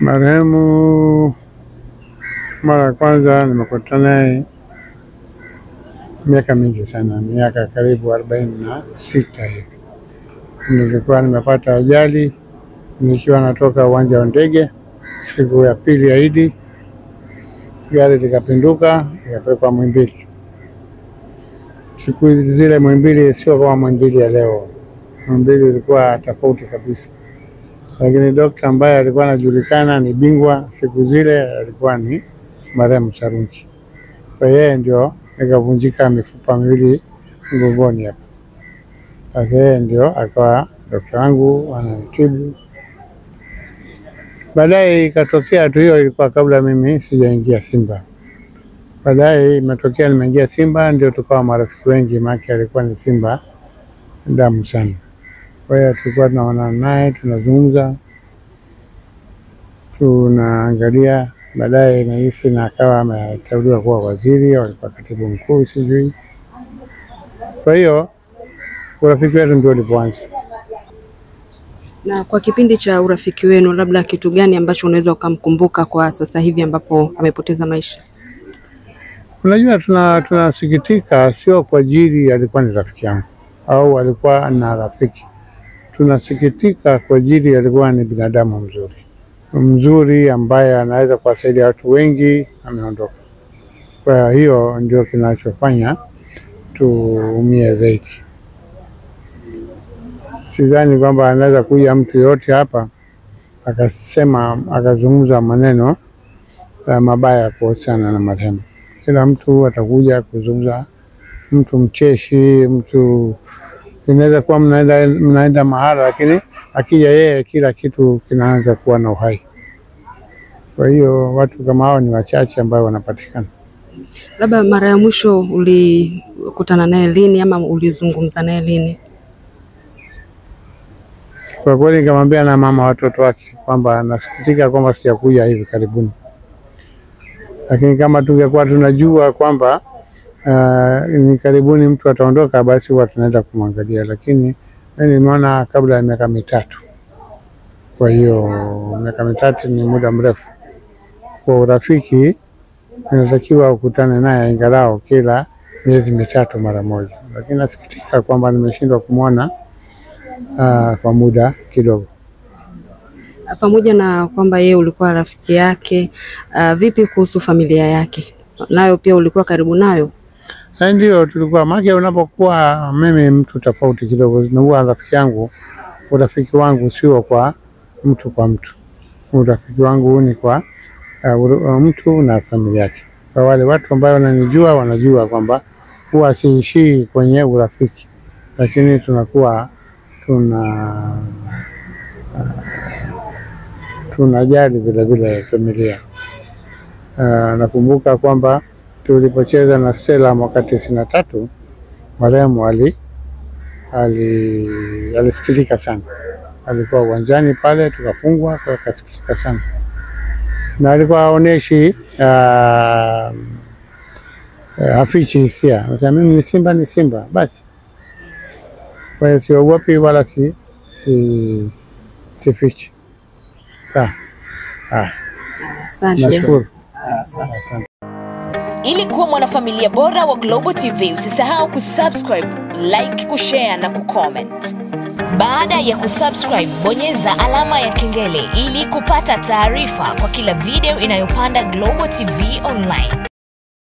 Marehemu mara kwanza nimekutana naye miaka mingi sana, miaka karibu 46 hivi. Nilikuwa nimepata ajali nikiwa natoka uwanja wa ndege siku ya pili ya Idi, gari likapinduka likapelekwa Muhimbili. Siku zile Muhimbili sio kama Muhimbili ya leo. Muhimbili ilikuwa tofauti kabisa. Lakini daktari ambaye alikuwa anajulikana ni bingwa siku zile alikuwa ni marehemu Sarungi. Kwa yeye ndio nikavunjika mifupa miwili mgongoni hapa. Sasa yeye ndio akawa daktari wangu ananitibu. Baadaye ikatokea tu, hiyo ilikuwa kabla mimi sijaingia Simba. Baadaye imetokea nimeingia Simba, ndio tukawa marafiki wengi, maana alikuwa ni Simba damu sana. Kwa hiyo tulikuwa tunaona naye, tunazungumza, tunaangalia. Baadaye nahisi na akawa ameteuliwa kuwa waziri au alikuwa katibu mkuu sijui. Kwa hiyo urafiki wetu ndio ulipoanza. Na kwa kipindi cha urafiki wenu, labda kitu gani ambacho unaweza ukamkumbuka kwa sasa hivi ambapo amepoteza maisha? Unajua tunasikitika, sio kwa ajili alikuwa ni rafiki yangu au alikuwa na rafiki. Tunasikitika kwa ajili alikuwa ni binadamu mzuri ambaye anaweza kuwasaidia watu wengi, ameondoka. Kwa hiyo ndio kinachofanya tuumie zaidi. Sidhani kwamba anaweza kuja mtu yote hapa akazungumza maneno mabaya kuhusiana na marehemu. Kila mtu atakuja kuzungumza, mtu mcheshi, mtu inaweza kuwa mnaenda mahala, lakini akija yeye kila kitu kinaanza kuwa na uhai. Kwa hiyo watu kama hao ni wachache ambao wanapatikana. Labda mara ya mwisho ulikutana naye lini ama ulizungumza naye lini? Kwa kweli nikamwambia na mama watoto wake kwamba nasikitika kwamba sijakuja hivi karibuni. Lakini kama tungekuwa tunajua kwamba ni karibuni mtu ataondoka, basi huwa tunaenda kumwangalia, lakini mimi nimeona kabla ya miaka 3. Kwa hiyo miaka 3 ni muda mrefu. Kwa urafiki inatakiwa ukutane naye angalau kila miezi 3 mara moja. Lakini nasikitika kwamba nimeshindwa kumwona kwa muda kidogo. Pamoja na kwamba yeye ulikuwa rafiki yake, vipi kuhusu familia yake? Nayo pia ulikuwa karibu nayo? Ndio, tulikuwa. Maana unapokuwa mimi mtu tofauti kidogo, huwa rafiki yangu, urafiki wangu sio kwa mtu kwa mtu. Urafiki wangu ni kwa mtu na familia yake. Kwa wale watu ambao wananijua wanajua kwamba huwa siishi kwenye urafiki, lakini tunakuwa tunajali vile familia. Nakumbuka kwamba tulipocheza na Stella mwaka 93, marehemu alisikitika sana. Alikuwa uwanjani pale tukafungwa, kwa akasikitika sana. Na alikuwa haoneshi hafichi hisia. Anasema mimi ni Simba basi. Kwa hiyo siogopi wala sifichi. Asante. Ili kuwa mwanafamilia bora wa Global TV, usisahau kusubscribe, like, kushare na kucomment. Baada ya kusubscribe, bonyeza alama ya kengele ili kupata taarifa kwa kila video inayopanda Global TV Online.